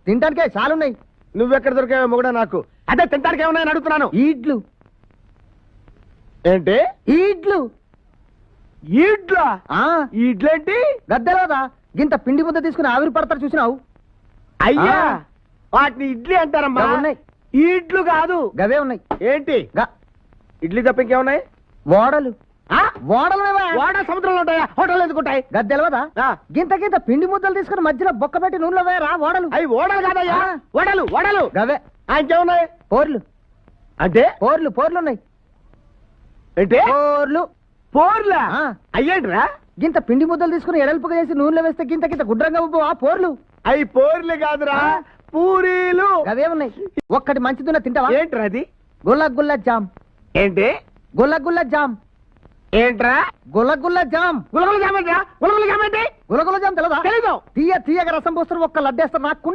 తినడానికే చాలున్నాయి. నువ్వెక్కడ దొరికావో మొగుడా నాకు. అదే తినడానికి ఏమన్నాయని అడుగుతున్నాను. ఈడ్లు ఏంటి? ఈడ్లు ఈడ్లా? ఆ ఈడ్లేంటి? గద్దెలోదా గింత పిండి ముద్ద తీసుకుని ఆవిరి పడతారు చూసినావు? అయ్యా ఆ. వాటిని ఇడ్లీ అంటారమ్మా. గవి ఉన్నాయి. ఈడ్లు కాదు. గవే ఉన్నాయి. ఏంటి? ఇడ్లీ తప్ప ఇంకేమున్నాయి? ఓడలు. ఓడలు వాడ సముద్రంలో ఉంటాయా? హోటల్ ఎందుకుంటాయి? గద్దెలవదా ఆ. గింత గింత పిండి ముద్దలు తీసుకుని మధ్యలో బొక్క పెట్టి నూనెలో వేయరా ఓడలు. అవి ఓడలు కాదయ్యా. ఆ. ఓడలు ఓడలు. గవే ఇంకేమున్నాయి? పోర్లు. అంటే పోర్లు ఉన్నాయి. ఏంటి? పోర్లు. పోర్లా? ఆ. అయ్యేంట్రా? గింత పిండి ముద్దలు తీసుకుని ఎడల్పుగా చేసి నూనెలో వేస్తే గింత గింత గుడ్రంగా ఉబ్బు ఆ పోర్లు. అవి పోర్లు కాదురా, ఆ. పూరీలు. గవే ఉన్నాయి. ఒక్కటి మంచిదిన్న తింటావా? ఏంట్రా అది? గుల్ల జామ్. ఏంటి? గుల్ల జామ్. ఏంట్రా? గుల్ల జామ్. గులగుల జామ్ ఏంట్రా? గులగుల జామ్ ఏంటి? గులగుల జామ్ తెలదా? తెలీదు. తీయగా రసం పోస్తారు ఒక్క లడ్డేస్తారు నాకు